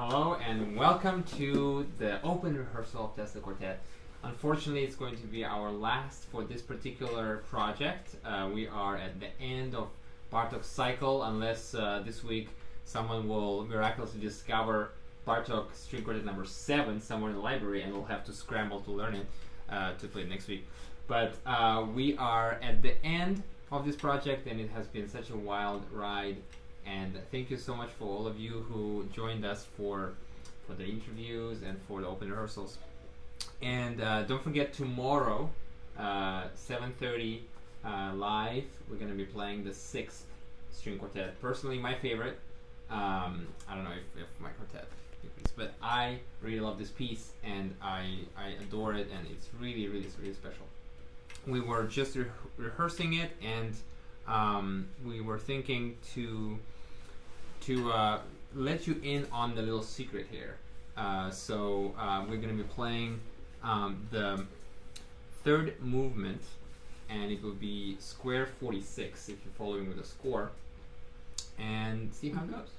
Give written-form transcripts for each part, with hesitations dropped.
Hello and welcome to the open rehearsal of Tesla Quartet. Unfortunately, it's going to be our last for this particular project. We are at the end of Bartok's cycle, unless this week someone will miraculously discover Bartok String Quartet number 7 somewhere in the library, and we'll have to scramble to learn it to play it next week. But we are at the end of this project, and it has been such a wild ride. And thank you so much for all of you who joined us for the interviews and for the open rehearsals. And don't forget, tomorrow, 7:30 live, we're going to be playing the 6th string quartet. Personally, my favorite. I don't know if my quartet agrees, but I really love this piece, and I adore it, and it's really, really, really special. We were just rehearsing it, and we were thinking to let you in on the little secret here. So we're going to be playing the third movement, and it will be square 46 if you're following with the score, and see how it goes.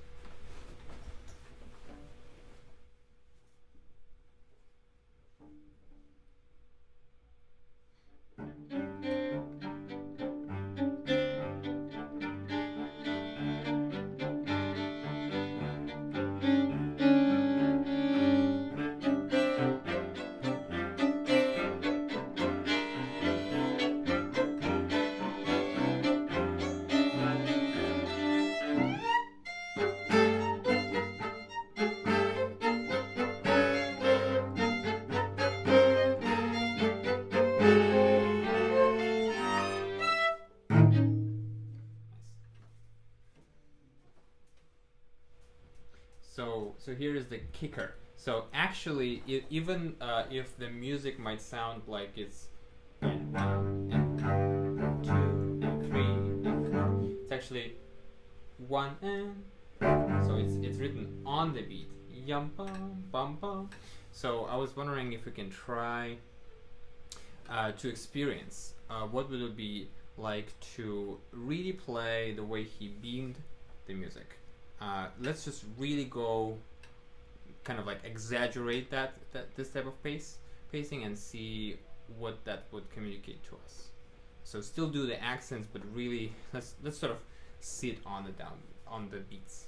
So here is the kicker. So actually, even if the music might sound like it's and 1 and 2 and 3 and 4, it's actually 1 and, so it's written on the beat. Yum bum bum bum. So I was wondering if we can try to experience what would it be like to really play the way he beamed the music. Let's just really go kind of like exaggerate this type of pacing and see what that would communicate to us. So still do the accents, but really let's sort of sit on the beats.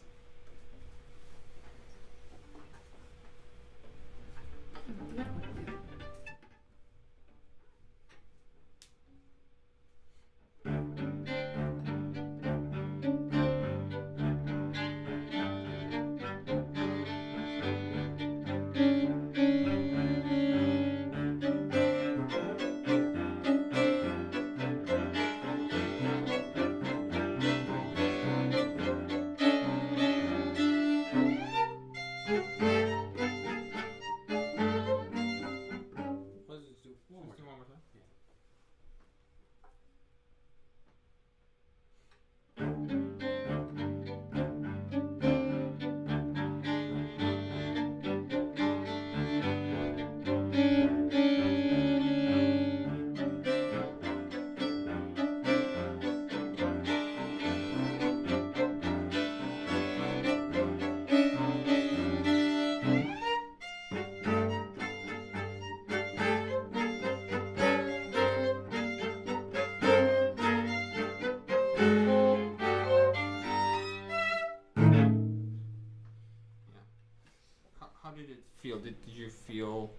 Did you feel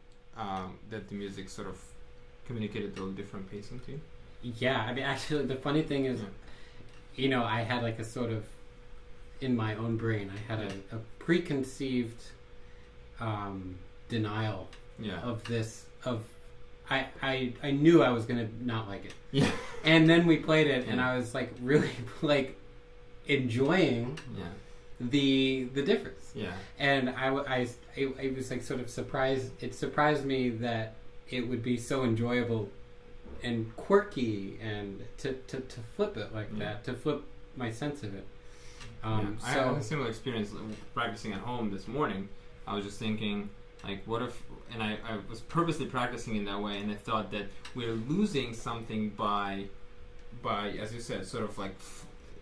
that the music sort of communicated a different pacing to you? Yeah, I mean, actually, the funny thing is, you know, I had like a sort of, in my own brain, I had a preconceived denial of this, I knew I was going to not like it. Yeah. And then we played it, and I was like really like enjoying the difference. Yeah. And I was like sort of surprised. It surprised me that it would be so enjoyable and quirky, and to flip it like that, to flip my sense of it. I had a similar experience practicing at home this morning. I was just thinking, like, what if, and I was purposely practicing in that way, and I thought that we're losing something by, as you said, sort of like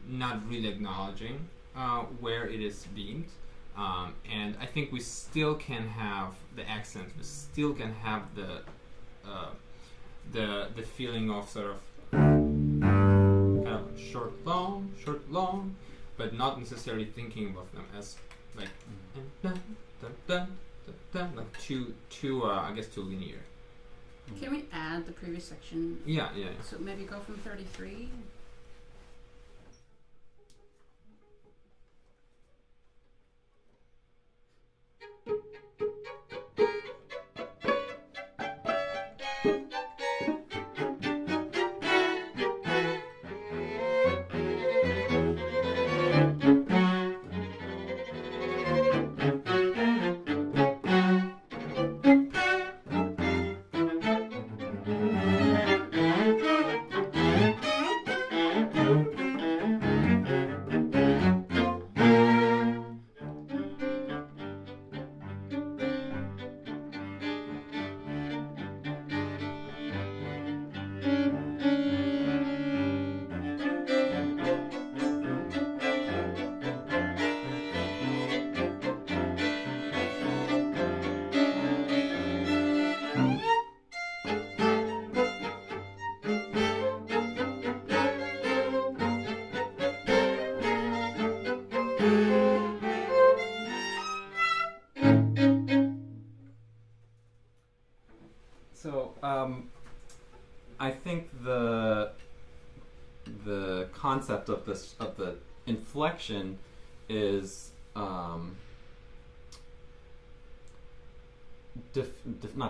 not really acknowledging where it is beamed. And I think we still can have the accents. We still can have the feeling of sort of kind of short long, but not necessarily thinking of them as like like too I guess too linear. Can we add the previous section? Yeah. So maybe go from 33. So I think the concept of the inflection is not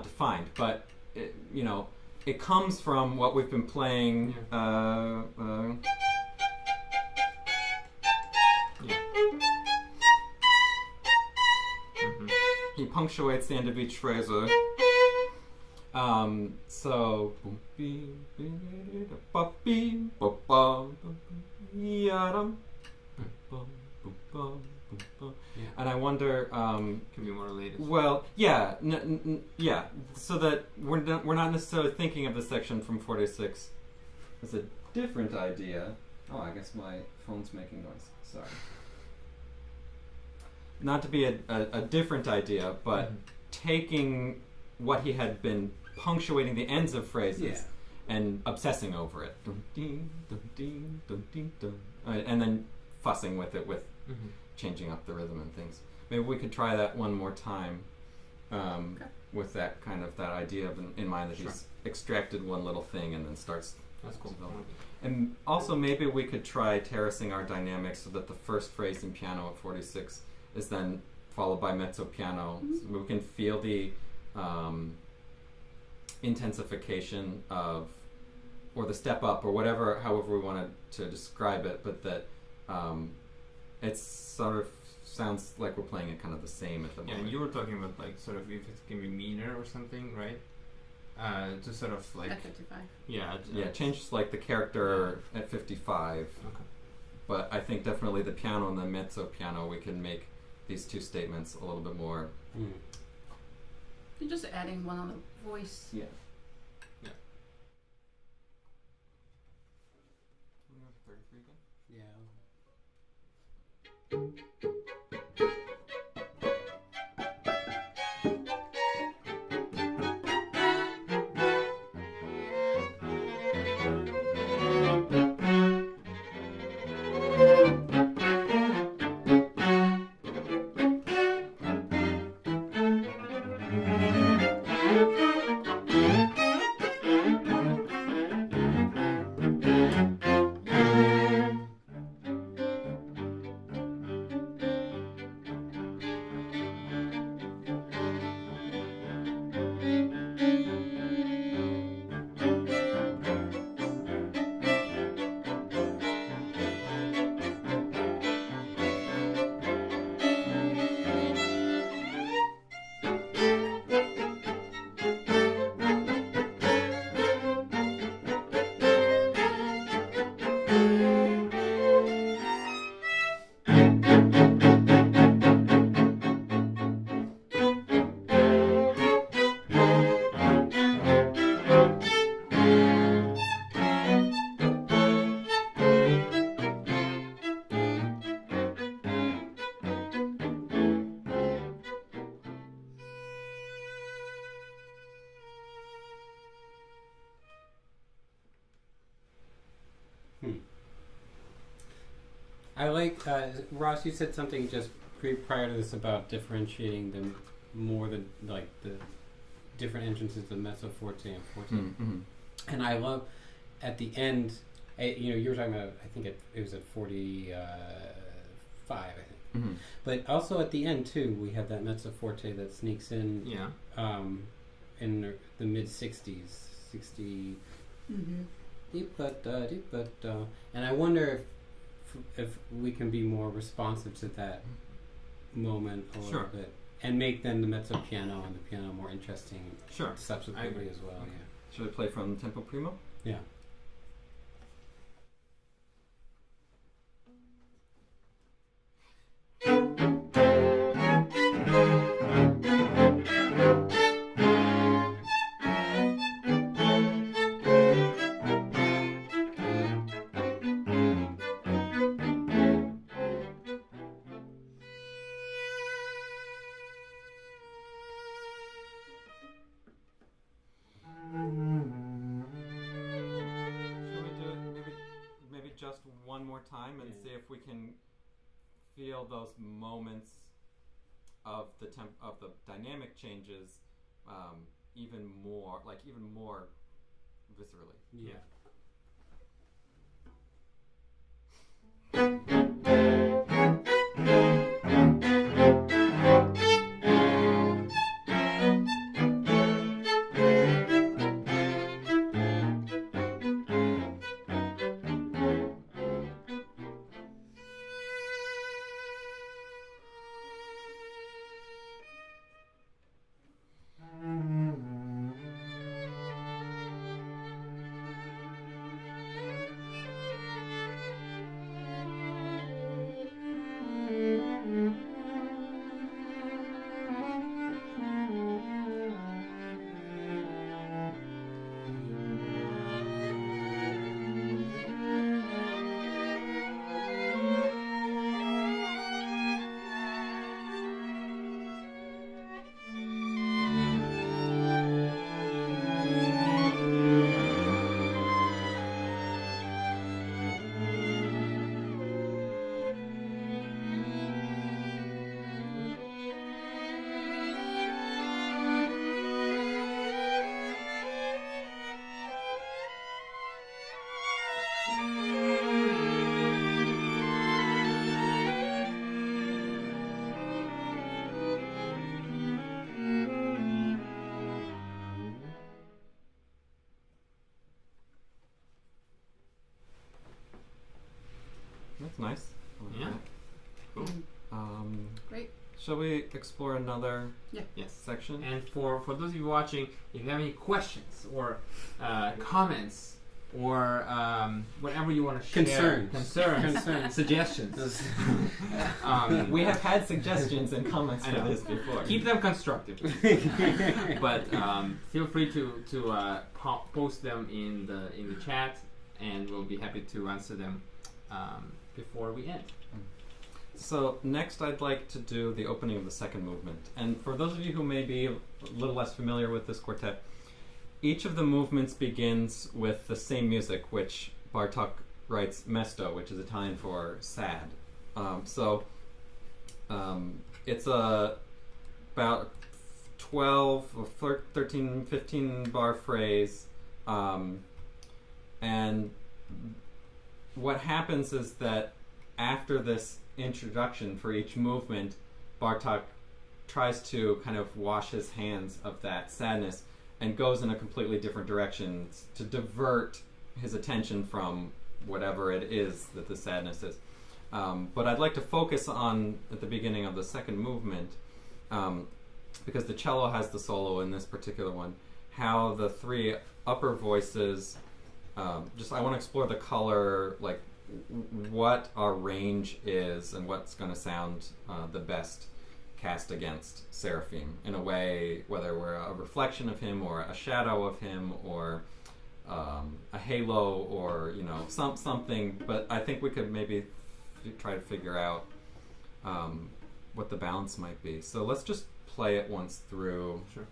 defined, but it comes from what we've been playing. He punctuates the end of each phrase. So and I wonder Can be more related. well yeah so that we're not necessarily thinking of the section from 46 as a different idea. Oh, I guess my phone's making noise, sorry. Not to be a different idea, but taking what he had been punctuating the ends of phrases and obsessing over it. And then fussing with it, with changing up the rhythm and things. Maybe we could try that one more time with that kind of that idea in mind that he's extracted one little thing and then starts. That's cool. And also maybe we could try terracing our dynamics so that the first phrase in piano at 46 is then followed by mezzo piano. So we can feel the intensification of, or the step up, or whatever, however we wanted to describe it, but that it sort of sounds like we're playing it kind of the same at the moment. Yeah, you were talking about like sort of if it can be meaner or something, right? To sort of like At 55. Yeah, change like the character at 55. Okay. But I think definitely the piano and the mezzo piano, we can make these two statements a little bit more. You're just adding one on the voice. Yeah. I like Ross. You said something just prior to this about differentiating them more than like the different entrances, the mezzo forte and forte. Mm-hmm. And I love at the end. You were talking about. I think it was at 45. I think. Mm-hmm. But also at the end too, we have that mezzo forte that sneaks in. Yeah. In the mid 60s, 60. Mm-hmm. Deep but and I wonder if we can be more responsive to that moment a little bit, and make then the mezzo piano and the piano more interesting. Sure. Subsequently as well. Okay. Yeah. Should we play from Tempo Primo? Yeah. Just one more time and see if we can feel those moments of the dynamic changes even more viscerally. Yeah. That's nice. Yeah. Cool. Great. Shall we explore another Yes. section? And for those of you watching, if you have any questions or comments or whatever you want to share, concerns, suggestions, we have had suggestions and comments for this before. keep them constructive. But feel free to post them in the chat, and we'll be happy to answer them before we end. So next I'd like to do the opening of the second movement. And for those of you who may be a little less familiar with this quartet, each of the movements begins with the same music, which Bartok writes mesto, which is Italian for sad. It's about 12 or 13, 15 bar phrase. And what happens is that after this introduction for each movement, Bartok tries to kind of wash his hands of that sadness and goes in a completely different direction to divert his attention from whatever it is that the sadness is. But I'd like to focus on, at the beginning of the second movement, because the cello has the solo in this particular one, how the three upper voices, I want to explore the color, like what our range is and what's going to sound the best cast against Serafim, in a way, whether we're a reflection of him or a shadow of him or a halo or something. But I think we could maybe try to figure out what the balance might be. So let's just play it once through. Sure.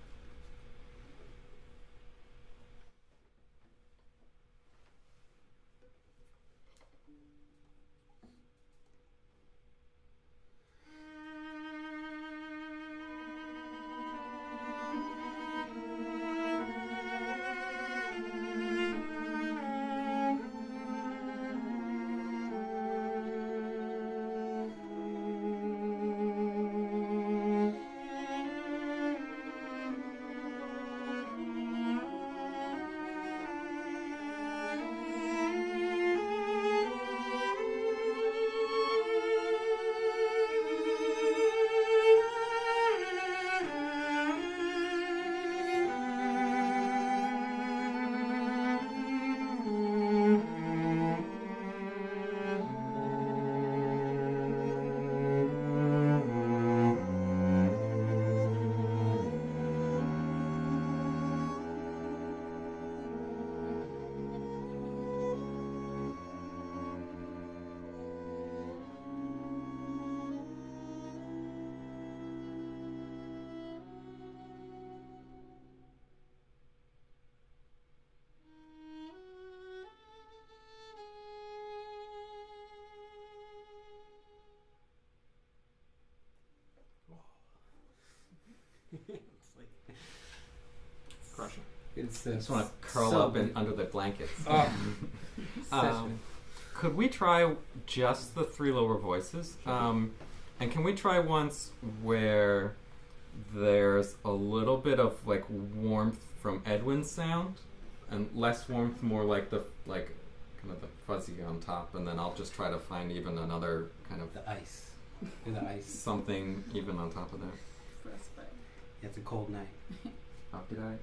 It's like Crushing. it's I just want to curl so up good. under the blankets. Oh. Could we try just the three lower voices? And can we try once where there's a little bit of like warmth from Edwin's sound and less warmth, more like the kind of the fuzzy on top, and then I'll just try to find even another kind of The ice. Do the ice. something even on top of that. Frostbite. It's a cold night. Oh, did I?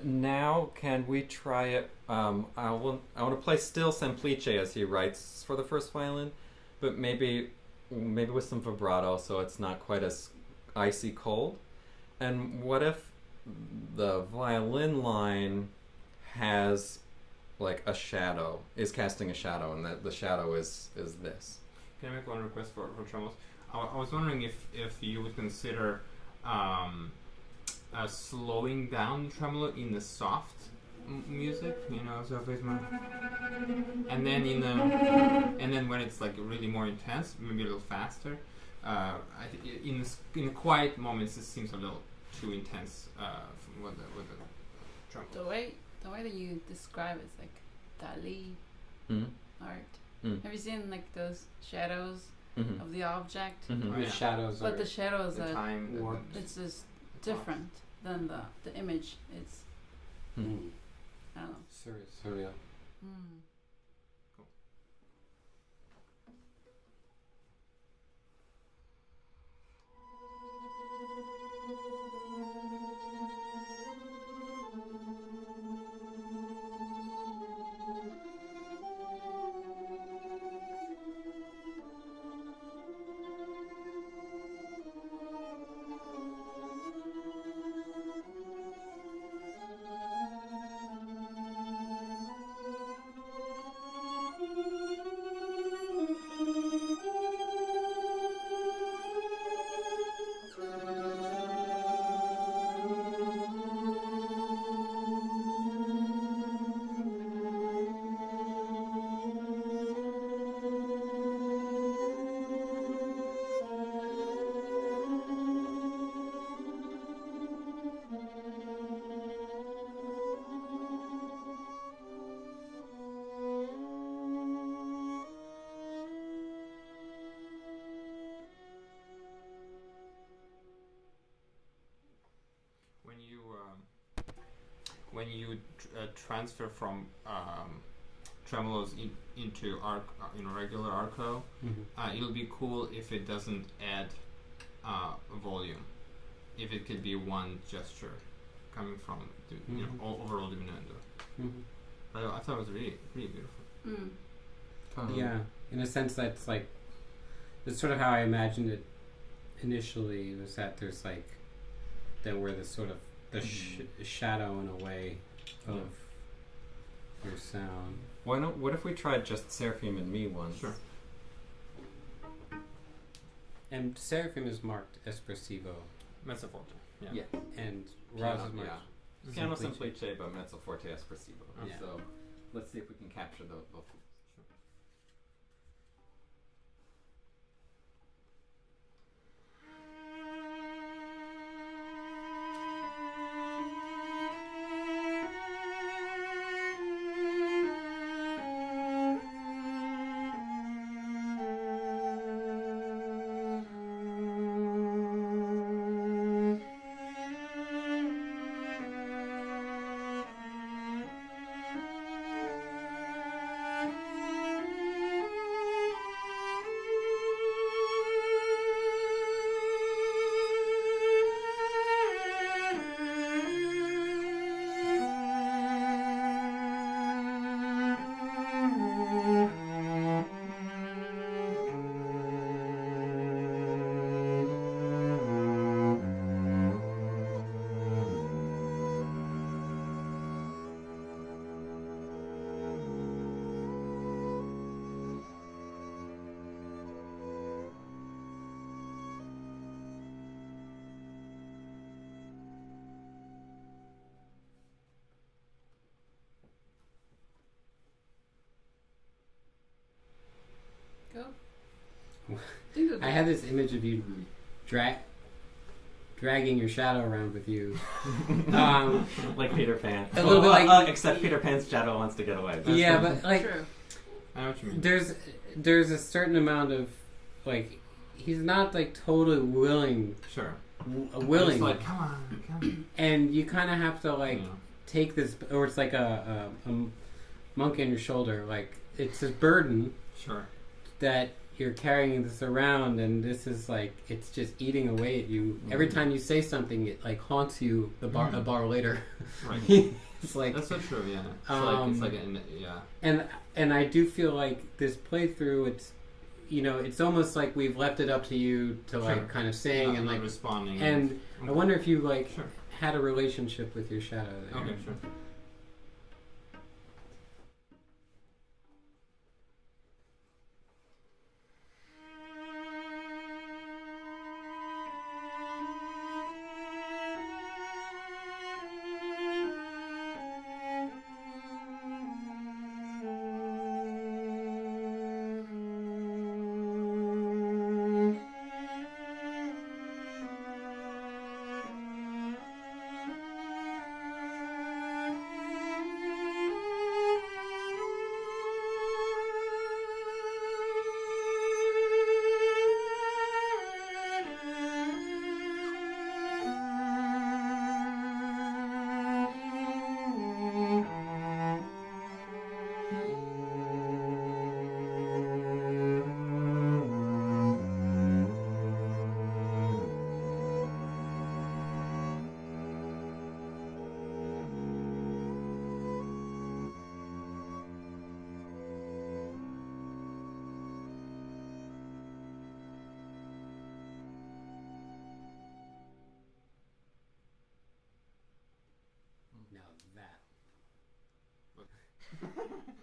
Now, can we try it? I want to play still semplice as he writes for the first violin, but maybe with some vibrato, so it's not quite as icy cold. And what if the violin line has like a shadow, is casting a shadow, and that the shadow is this? Can I make one request for tremolos? I was wondering if you would consider slowing down the tremolo in the soft music, so if it's more, and then when it's like really more intense, maybe a little faster. In the quiet moments, it seems a little too intense with the tremolo. The way that you describe it is like Dali art. Have you seen like those shadows of the object? Mm-hmm. Oh, The yeah. shadows But are the shadows The are time, warped. it's just different than the image. It's mm. I don't know. Surreal. When you transfer from tremolos into regular arco, it'll be cool if it doesn't add volume. If it could be one gesture coming from the overall diminuendo. I thought it was really really beautiful. Yeah, in a sense that's like that's sort of how I imagined it initially, was that there's like that where the sort of the shadow in a way of your sound. What if we tried just Serafim and me once? Sure. And Serafim is marked espressivo. Mezzo forte. Yeah. Yeah. And Piano, Roz is marked Piano semplice. semplice, but mezzo forte espressivo. Yeah. So let's see if we can capture both. I had this image of you dragging your shadow around with you. Like Peter Pan. A little bit like... except Peter Pan's shadow wants to get away. Yeah, but like... True. I know what you mean. There's a certain amount of, like, he's not, like, totally willing. Sure. Willing. It's like, come on. And you kind of have to, like, take this... Or it's like a monkey on your shoulder. Like, it's a burden. Sure. That... You're carrying this around, and this is like it's just eating away at you. Every time you say something, it like haunts you a bar later. Right. It's like that's so true. Yeah. And I do feel like this playthrough, it's almost like we've left it up to you to like kind of sing and like responding. And I wonder if you like had a relationship with your shadow there. Okay, sure.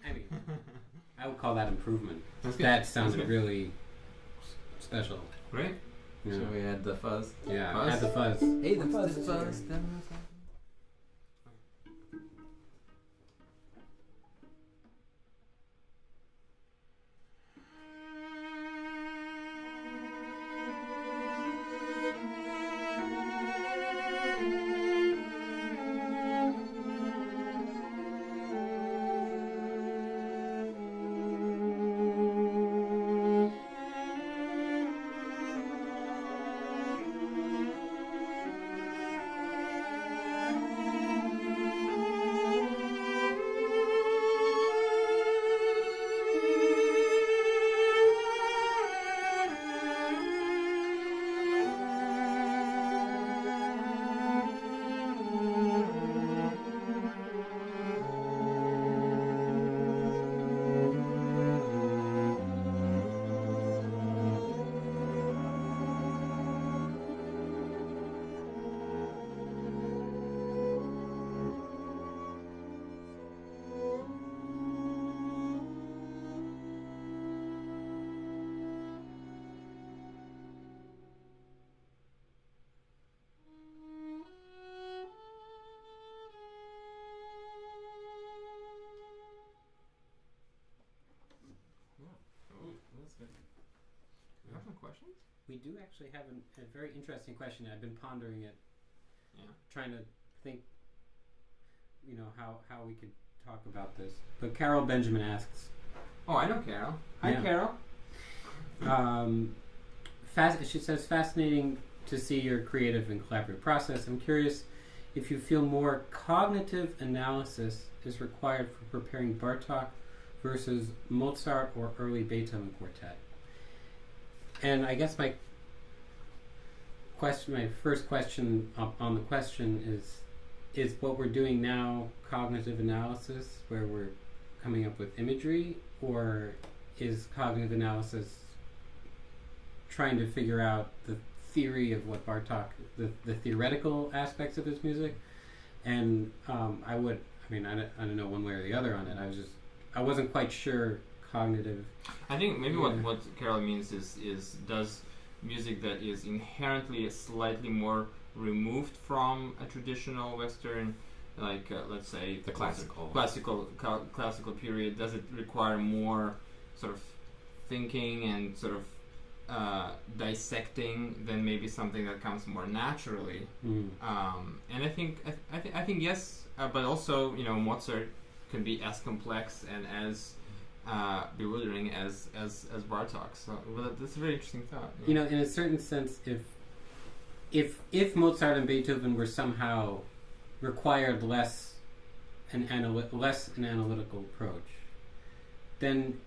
I mean, I would call that improvement. Okay. That sounded really special. Great. Yeah. So we had the fuzz. Yeah, Fuzz? add the fuzz. Hey, the fuzz. Questions? We do actually have a very interesting question. I've been pondering it, trying to think, how we could talk about this. But Carol Benjamin asks. Oh, I know Carol. Hi, Carol. She says, fascinating to see your creative and collaborative process. I'm curious if you feel more cognitive analysis is required for preparing Bartok versus Mozart or early Beethoven quartet. And I guess my first question on the question is what we're doing now cognitive analysis, where we're coming up with imagery, or is cognitive analysis trying to figure out the theory of what Bartok, the theoretical aspects of his music? And I don't know one way or the other on it. I wasn't quite sure. Cognitive. I think maybe what Carol means is does music that is inherently slightly more removed from a traditional Western, like let's say the classical period, does it require more sort of thinking and sort of dissecting than maybe something that comes more naturally. And I think yes, but also Mozart can be as complex and as bewildering as Bartók. So that's a very interesting thought. In a certain sense, if Mozart and Beethoven were somehow required less an analytical approach, then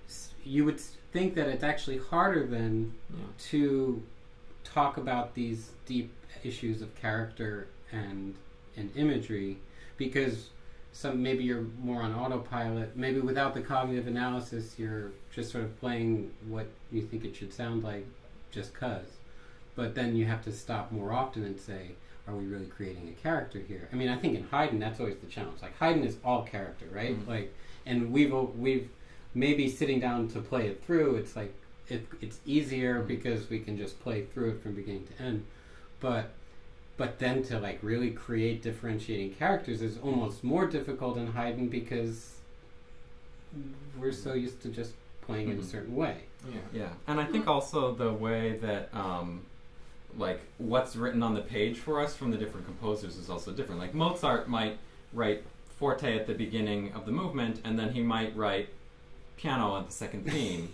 you would think that it's actually harder then to talk about these deep issues of character and imagery, because maybe you're more on autopilot. Maybe without the cognitive analysis, you're just sort of playing what you think it should sound like just 'cause. But then you have to stop more often and say, are we really creating a character here? I mean, I think in Haydn, that's always the challenge. Like, Haydn is all character, right? And we've maybe sitting down to play it through, it's like, it's easier because we can just play through it from beginning to end. But then to like really create differentiating characters is almost more difficult in Haydn because we're so used to just playing it a certain way. Yeah. And I think also the way that like what's written on the page for us from the different composers is also different. Like Mozart might write forte at the beginning of the movement, and then he might write piano at the second theme.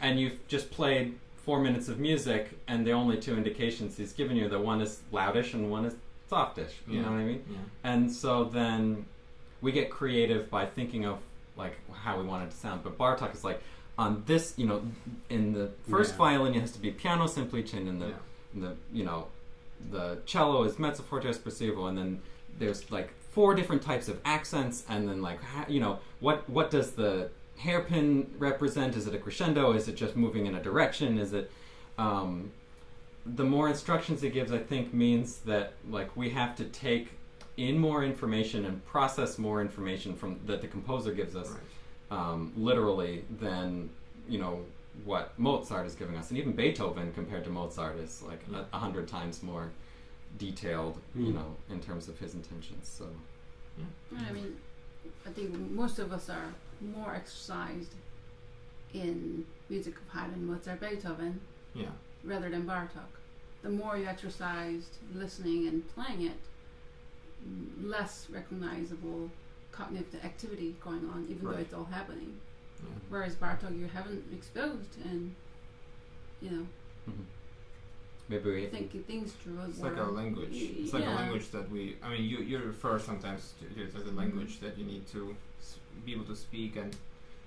And you've just played 4 minutes of music, and the only two indications he's given you, that one is loudish and one is softish. You know what I mean? And so then we get creative by thinking of like how we want it to sound. But Bartók is like, on this, in the first violin it has to be piano semplice, and in the cello is mezzo forte espressivo, and then there's like 4 different types of accents, and then like what does the hairpin represent? Is it a crescendo? Is it just moving in a direction? Is it the more instructions it gives, I think, means that like we have to take in more information and process more information from that the composer gives us, literally, than what Mozart is giving us. And even Beethoven compared to Mozart is like 100 times more detailed, in terms of his intentions. So I mean, I think most of us are more exercised in music of Haydn, Mozart, Beethoven, rather than Bartók. The more you exercised listening and playing it, less recognizable cognitive activity going on, even though it's all happening. Whereas Bartók, you haven't exposed, and maybe we think things through. It's like a language. It's like a language that you refer sometimes to it as a language that you need to be able to speak, and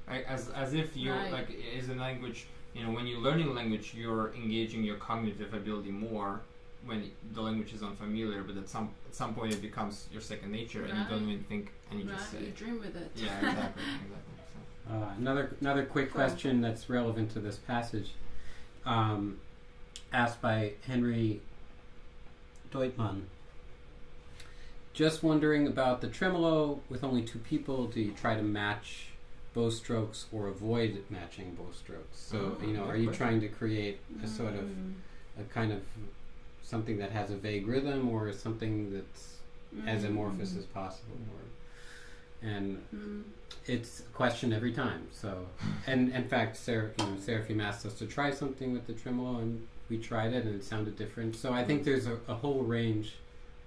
as if you like is a language. When you're learning a language, you're engaging your cognitive ability more when the language is unfamiliar. But at some point, it becomes your second nature, and you don't even think, and you just say. You dream with it. Yeah, exactly. Another quick question that's relevant to this passage, asked by Henry Deutmann. Just wondering about the tremolo with only 2 people. Do you try to match bow strokes or avoid matching bow strokes? So, are you trying to create a sort of a kind of something that has a vague rhythm, or something that's as amorphous as possible? It's a question every time. So, and in fact, Serafim asked us to try something with the tremolo, and we tried it, and it sounded different. So I think there's a whole range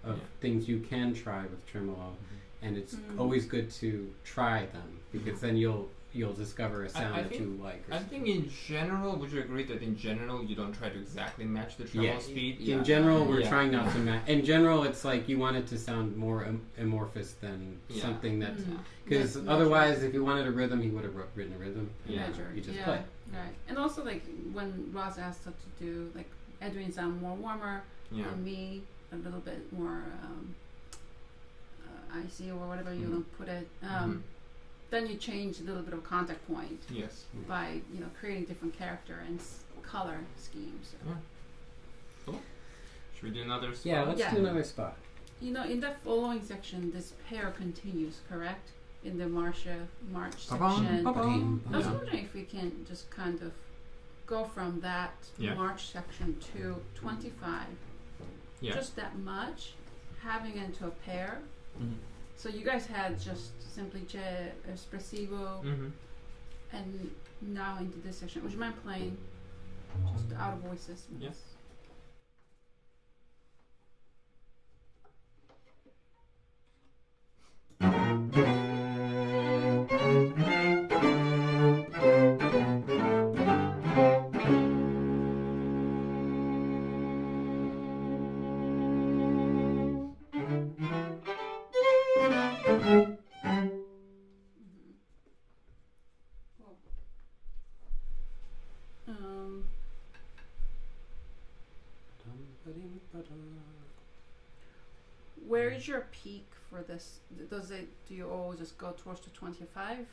of things you can try with tremolo, and it's always good to try them, because then you'll discover a sound that you like. I think in general, would you agree that in general you don't try to exactly match the tremolo speed? In general, we're trying not to match. In general, it's like you want it to sound more amorphous than something that, because otherwise, if you wanted a rhythm, he would have written a rhythm. You just play. Right, and also like when Ross asked us to do like Edwin sound more warmer, and me a little bit more icy, or whatever you want to put it. Then you change a little bit of contact point by creating different character and color schemes. So. Cool. Should we do another spot? Yeah, let's do another spot. In the following section, this pair continues, correct? In the march section. I was wondering if we can just kind of go from that march section to 25. Just that much, having into a pair. So you guys had just semplice, espressivo, and now into this section. Would you mind playing just the outer voices. Yes. Where is your peak for this? Do you always just go towards the 25,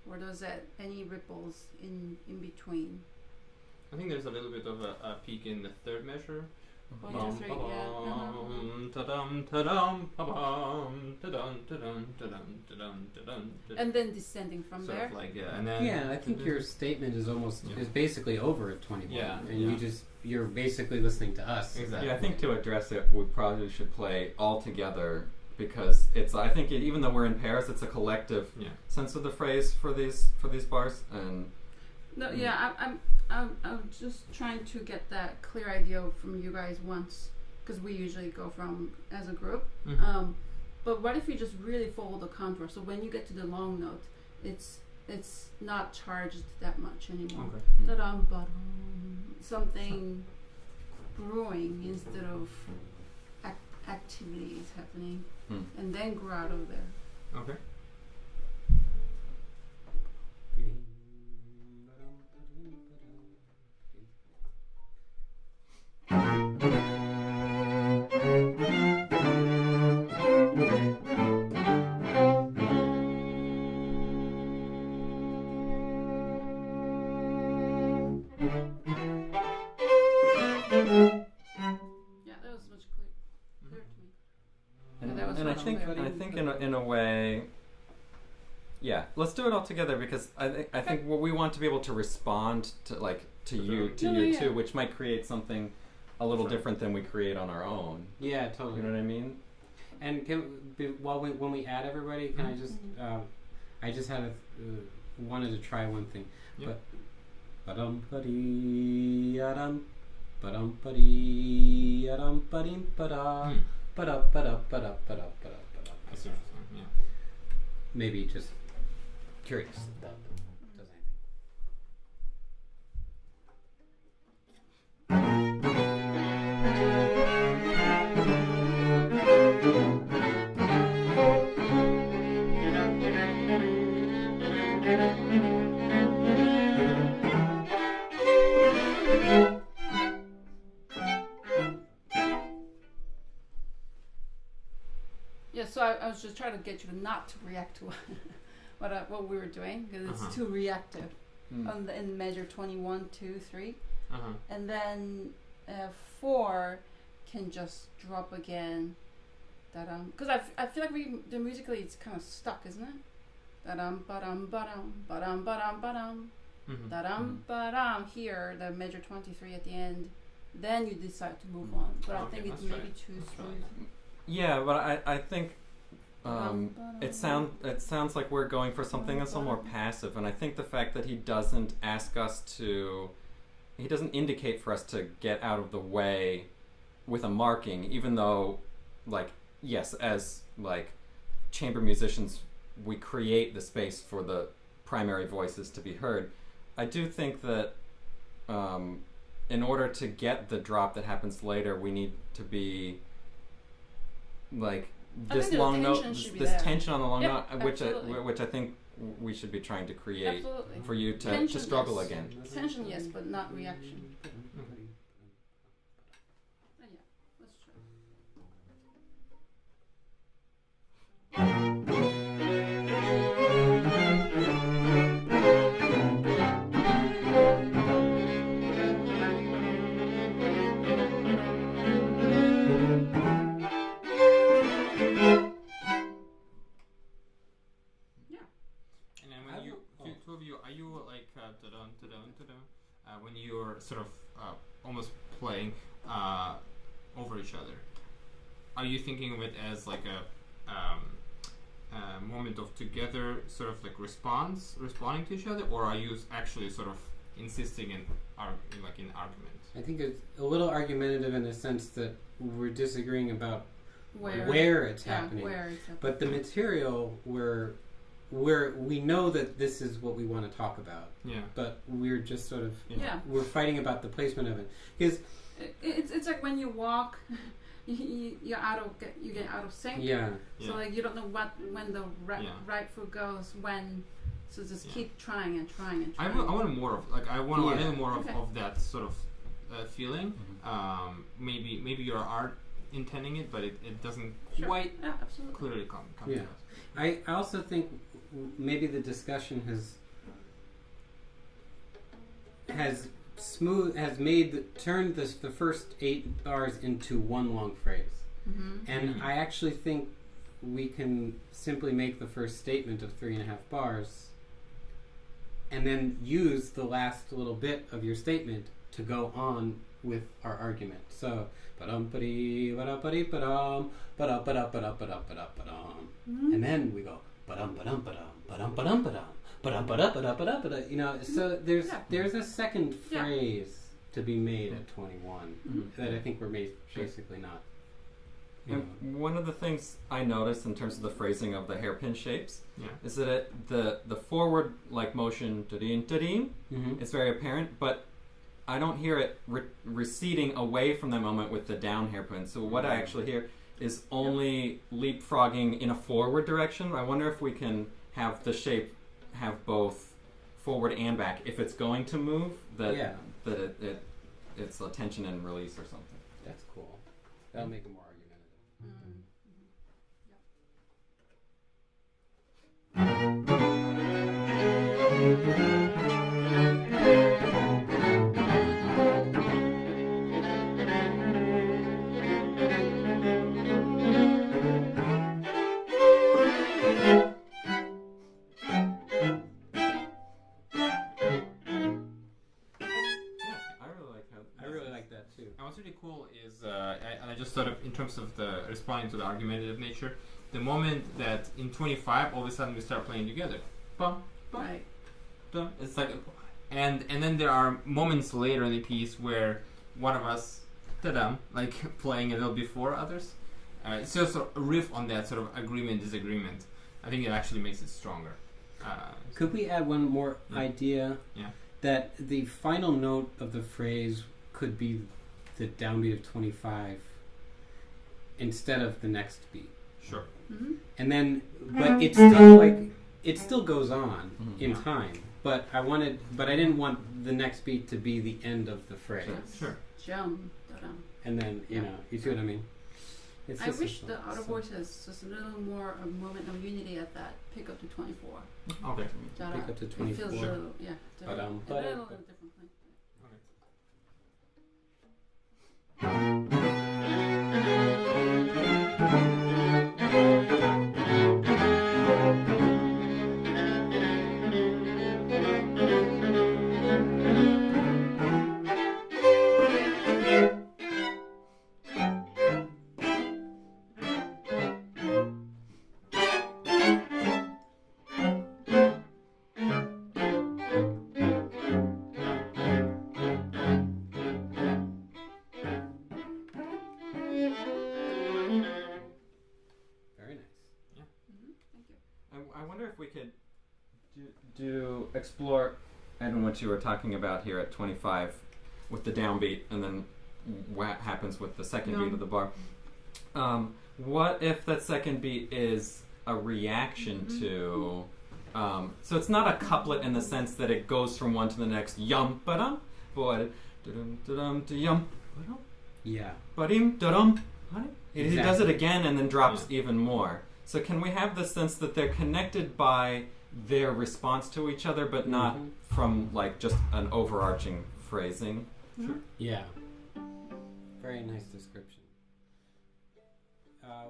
or does that any ripples in between? I think there's a little bit of a peak in the third measure. 1, 2, 3, yeah. And then descending from sort there. of like and then I think your statement is is basically over at 21. Yeah, and you're basically listening to us. Exactly. Yeah, I think to address it, we probably should play all together because it's. I think even though we're in pairs, it's a collective sense of the phrase for these bars. And no, I'm just trying to get that clear idea from you guys once, because we usually go from as a group. Mm-hmm. But what if you just really follow the contour? So when you get to the long note, it's not charged that much anymore. Okay. Da-dum, ba-dum, something brewing instead of activities happening, and then grow out of there. Okay. I think in a way, let's do it all together because I think what we want to be able to respond to you too, which might create something a little different than we create on our own. Yeah, totally. You know what I mean? And when we add everybody, can I just I just had wanted to try one thing, but ba-dum ba-dee ya-dum ba-dum ba-dee ya-dum ba-dim ba-da ba-da ba-da ba-da ba-da ba-da. I see what you're saying. Maybe just curious. That does So I was just trying to get you to not to react to what we were doing, because it's too reactive in measure 21, 2, 3. And then 4 can just drop again. Because I feel like the musically it's kind of stuck, isn't it? Da-dum, ba-dum, ba-dum, ba-dum, ba-dum, ba-dum. Da-dum, ba-dum. Here, the measure 23 at the end. Then you decide to move on. But I think it's maybe too smooth. Yeah, but I think it sounds like we're going for something that's a little more passive, and I think the fact that he doesn't indicate for us to get out of the way with a marking, even though, as chamber musicians, we create the space for the primary voices to be heard. I do think that in order to get the drop that happens later, we need to be this long note, this tension on the long note, which I think we should be trying to create for you to struggle again. Tension, yes, but not reaction. Let's try. When you're sort of almost playing over each other, are you thinking of it as like a moment of together, sort of like responding to each other, or are you actually sort of insisting in in argument. I think it's a little argumentative in the sense that we're disagreeing about where it's happening. Where it's happening. But the material we know that this is what we want to talk about. Yeah. But we're just sort of Yeah. we're fighting about the placement of it. Because it's like when you walk, you get out of sync. yeah. So like you don't know when the right foot goes when. So just keep trying and trying and trying. I want more of I want a little more of that sort of feeling. Mm-hmm. Maybe you are intending it, but it doesn't quite clearly come to us. I also think maybe the discussion turned the first 8 bars into one long phrase. Mm-hmm. And I actually think we can simply make the first statement of 3.5 bars and then use the last little bit of your statement to go on with our argument. So, and then we go you know, so there's a second phrase to be made at 21 that I think we're basically not. And one of the things I noticed in terms of the phrasing of the hairpin shapes is that the forward motion is very apparent, but I don't hear it receding away from that moment with the down hairpin. So what I actually hear is only leapfrogging in a forward direction. I wonder if we can have the shape have both forward and back. If it's going to move, it's a tension and release or something. That's cool. That'll make it more argumentative. What's really cool is, and I just sort of, in terms of the responding to the argumentative nature, the moment that in 25, all of a sudden we start playing together. Bum, bum, Right. bum. It's like, and then there are moments later in the piece where one of us, ta-dam, playing a little before others. It's just a riff on that sort of agreement, disagreement. I think it actually makes it stronger. Could we add one more idea? Yeah. That the final note of the phrase could be the downbeat of 25 instead of the next beat. Sure. Mm-hmm. And then, but it's still it still goes on in time. But I didn't want the next beat to be the end of the phrase. Sure. Jump. And then, you see what I mean? It's I wish the outer voice has just a little more a moment of unity at that pick up to 24. Okay. Pick up to 24. It feels a little, Ba-dum, a little ba-dum. differently. Explore, Edwin, what you were talking about here at 25 with the downbeat and then what happens with the second beat of the bar. What if that second beat is a reaction to so it's not a couplet in the sense that it goes from one to the next yum ba-dum but yum ba-dum yeah ba-dim da-dum. He does it again and then drops even more. So can we have the sense that they're connected by their response to each other, but not from just an overarching phrasing? Sure. Yeah. Very nice description.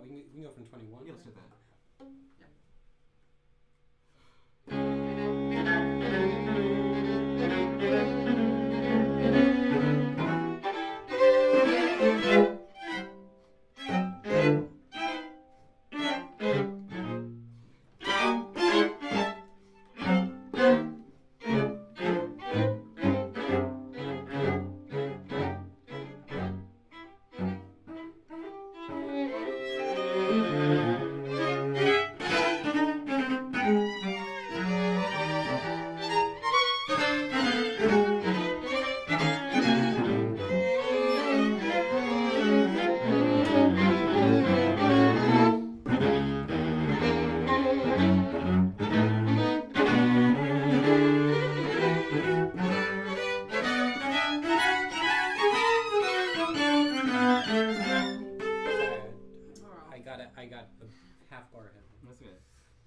We can go from 21. Yeah, let's do that.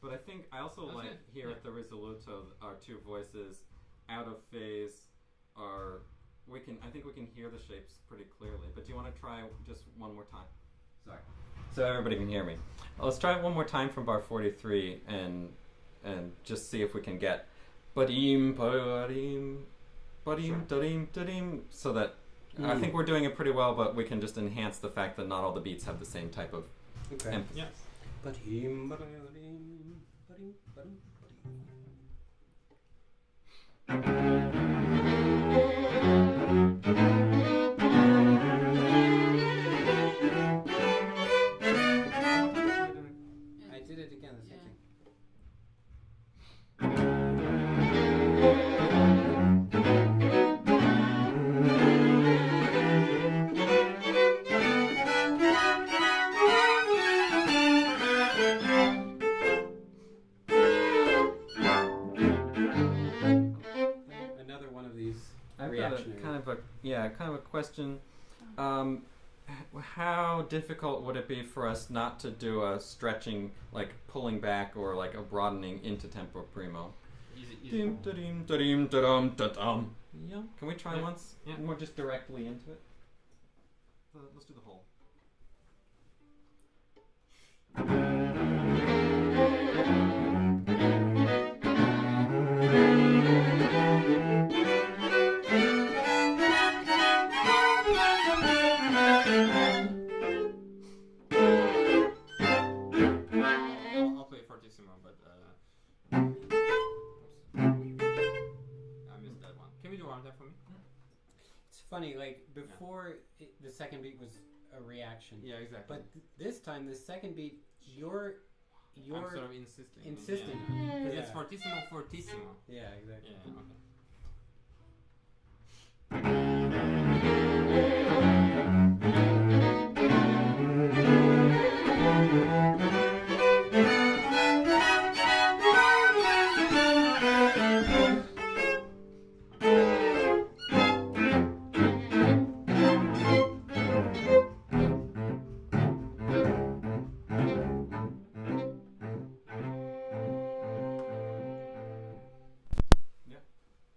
But I think I also That's like good. here Yeah. at the risoluto, our two voices out of phase are. I think we can hear the shapes pretty clearly. But do you want to try just one more time? Sorry. So everybody can hear me. Well, let's try it one more time from bar 43 and just see if we can get ba-deem, ba-deem, ba-deem, da-deem, da-deem, so that I think we're doing it pretty well, but we can just enhance the fact that not all the beats have the same type of emphasis. Yes. Ba-deem, ba-deem, ba-deem, ba-deem, I did it again, the same thing. Another one of these I've got a reactionary. kind of a question. How difficult would it be for us not to do a stretching, like pulling back or like a broadening into tempo primo? Easy. Dim, da-dim, da-dim, da-dum, da-dum. Yeah. Can we try Yeah. once? Yeah. More just directly into it. Let's do the whole. I'll play fortissimo, but oops. I missed that one. Can we do one of that for me? It's funny, like before the second beat was a reaction. Yeah, exactly. But this time, the second beat, you're I'm sort of insisting. insisting. Yeah. Yeah. It's fortissimo, fortissimo. Yeah, exactly. Yeah, okay.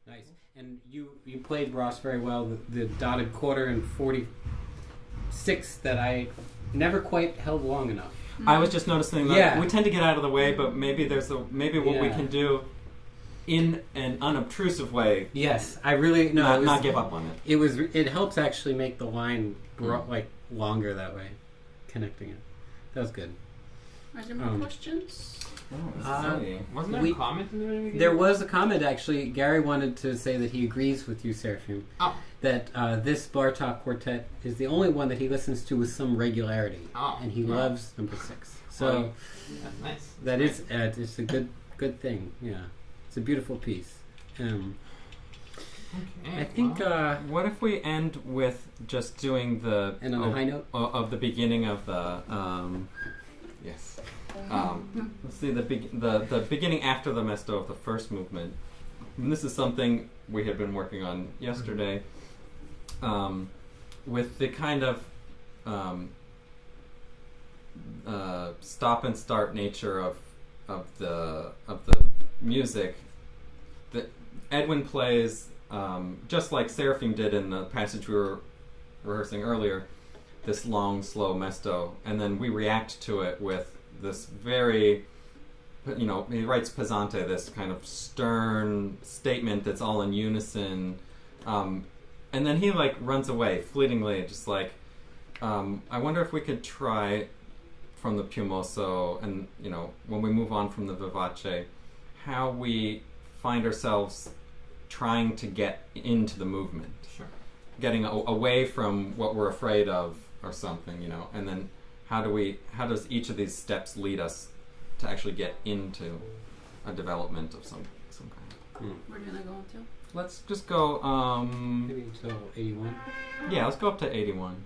Nice. And you played Ross very well. The dotted quarter in 46 that I never quite held long enough. I was just noticing that Yeah. we tend to get out of the way, but maybe maybe what we Yeah. can do in an unobtrusive way, Yes, I really not give up on it. It helps actually make the line like longer that way, connecting it. That was good. Are there more questions? Wasn't there a comment in the very beginning? There was a comment actually. Gary wanted to say that he agrees with you, Serafim. Oh. That this Bartok quartet is the only one that he listens to with some regularity, Oh. and he Wow. loves number 6. So That's nice. that is it's a good thing. Yeah, it's a beautiful piece. Okay, I think. What if we end with just doing the And on a high note? of the beginning of the yes. Let's see the beginning after the mesto of the first movement. And this is something we had been working on yesterday, with the kind of stop and start nature of the music. That Edwin plays just like Serafim did in the passage we were rehearsing earlier. This long, slow mesto, and then we react to it with this very, he writes pesante, this kind of stern statement that's all in unison, and then he runs away fleetingly, just I wonder if we could try from the piumoso, and when we move on from the vivace, how we find ourselves trying to get into the movement, Sure. getting away from what we're afraid of or something, and then how does each of these steps lead us to actually get into a development of some kind? Where do you want to go until? Let's just go Maybe until 81. yeah, let's go up to 81.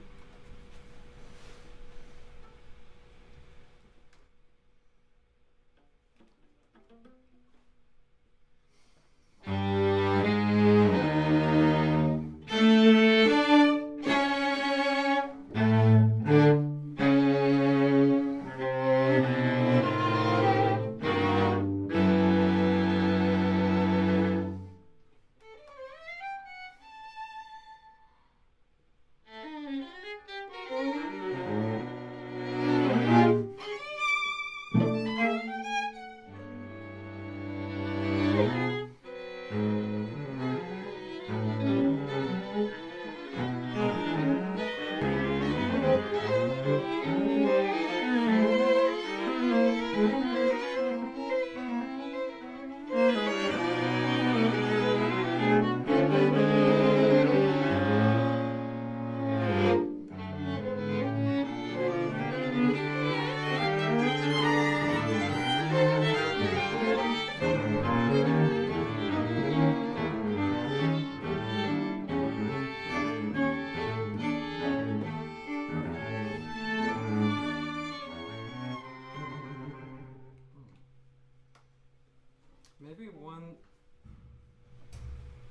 Maybe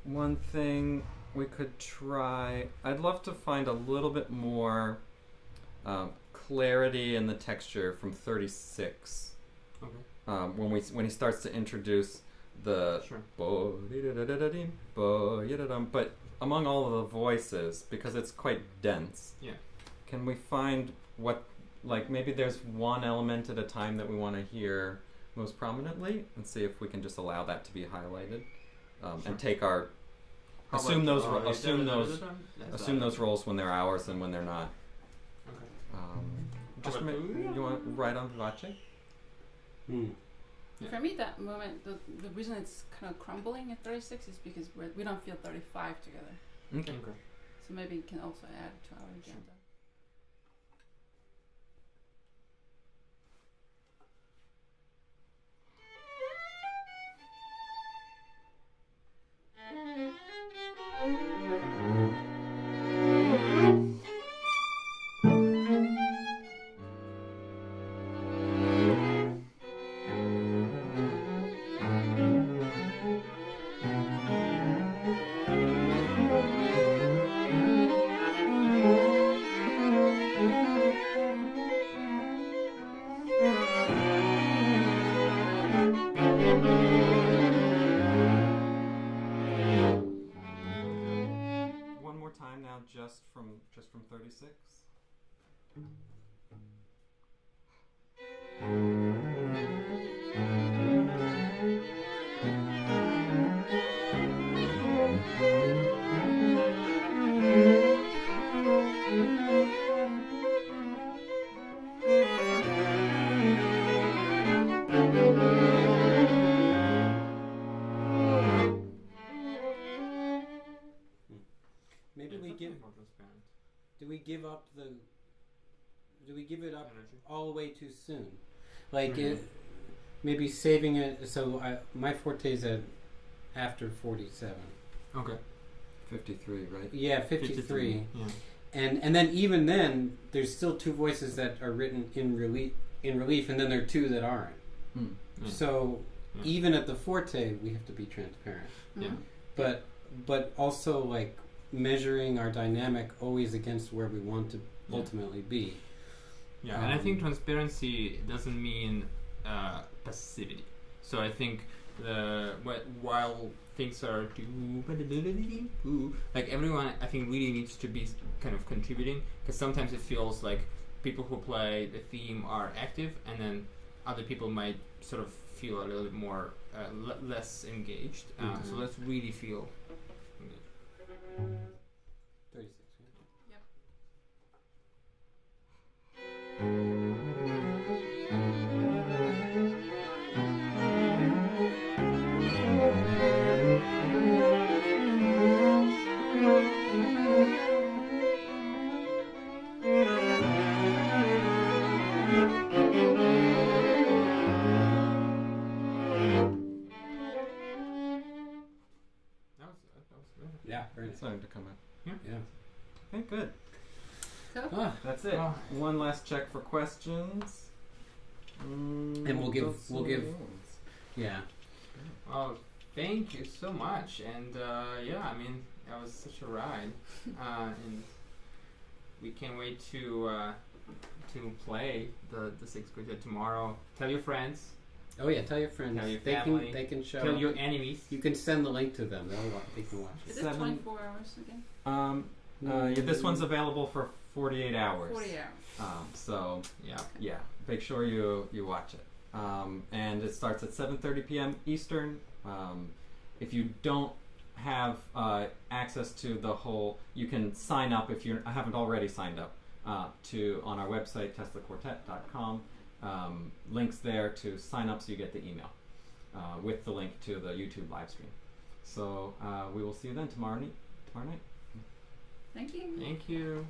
one thing we could try. I'd love to find a little bit more clarity in the texture from 36. Okay. When he starts to introduce the Sure. but among all of the voices, because it's quite dense. Yeah. Can we find what, like, maybe there's one element at a time that we want to hear most prominently, and see if we can just allow that to be highlighted, Sure. and take our How assume about, those That's assume those roles when they're ours and when they're not. Okay. Just about you want to write on Vivace? Hmm. Yeah. For me, that moment, the reason it's kind of crumbling at 36 is because we don't feel 35 together. Okay. Okay. So maybe it can also add to our agenda. One more time now, just from 36. Maybe we give. Do we give up the? Do we give it up Energy. all the way too soon? Like Mhm. maybe saving it. So my forte is at after 47. Okay. 53, right? Yeah, 53. Yeah. And then even then, there's still two voices that are written in relief, and then there are two that aren't. Hmm. Yeah. So Yeah. even at the forte, we have to be transparent. Yeah. But also like measuring our dynamic always against where we want to ultimately be. Yeah, and I think transparency doesn't mean passivity. So I think while things are like everyone, I think really needs to be kind of contributing, because sometimes it feels like people who play the theme are active, and then other people might sort of feel a little bit more less engaged. So let's really feel engaged. 36. Yep. That was good. Yeah, very nice. It's starting to come out. Yeah. Okay, good. Cool. Ah, That's it. Oh. One last check for questions. And we'll give- let's see we'll give- the ones. yeah. Oh, thank you so much. And yeah, I mean, that was such a ride. And we can't wait to play the sixth quartet tomorrow. Tell your friends. Oh yeah, tell your friends. Tell your they family. can show. Tell your enemies. You can send the link to them. They can watch it. Is it 7 24 hours again? Yeah, this one's available for 48 hours. 40 hours. So Yeah. yeah, make sure you watch it. And it starts at 7:30 p.m. Eastern. If you don't have access to the whole, you can sign up if you haven't already signed up on our website teslaquartet.com, links there to sign up so you get the email with the link to the YouTube live stream. So we will see you then tomorrow night. Thank you. Thank you.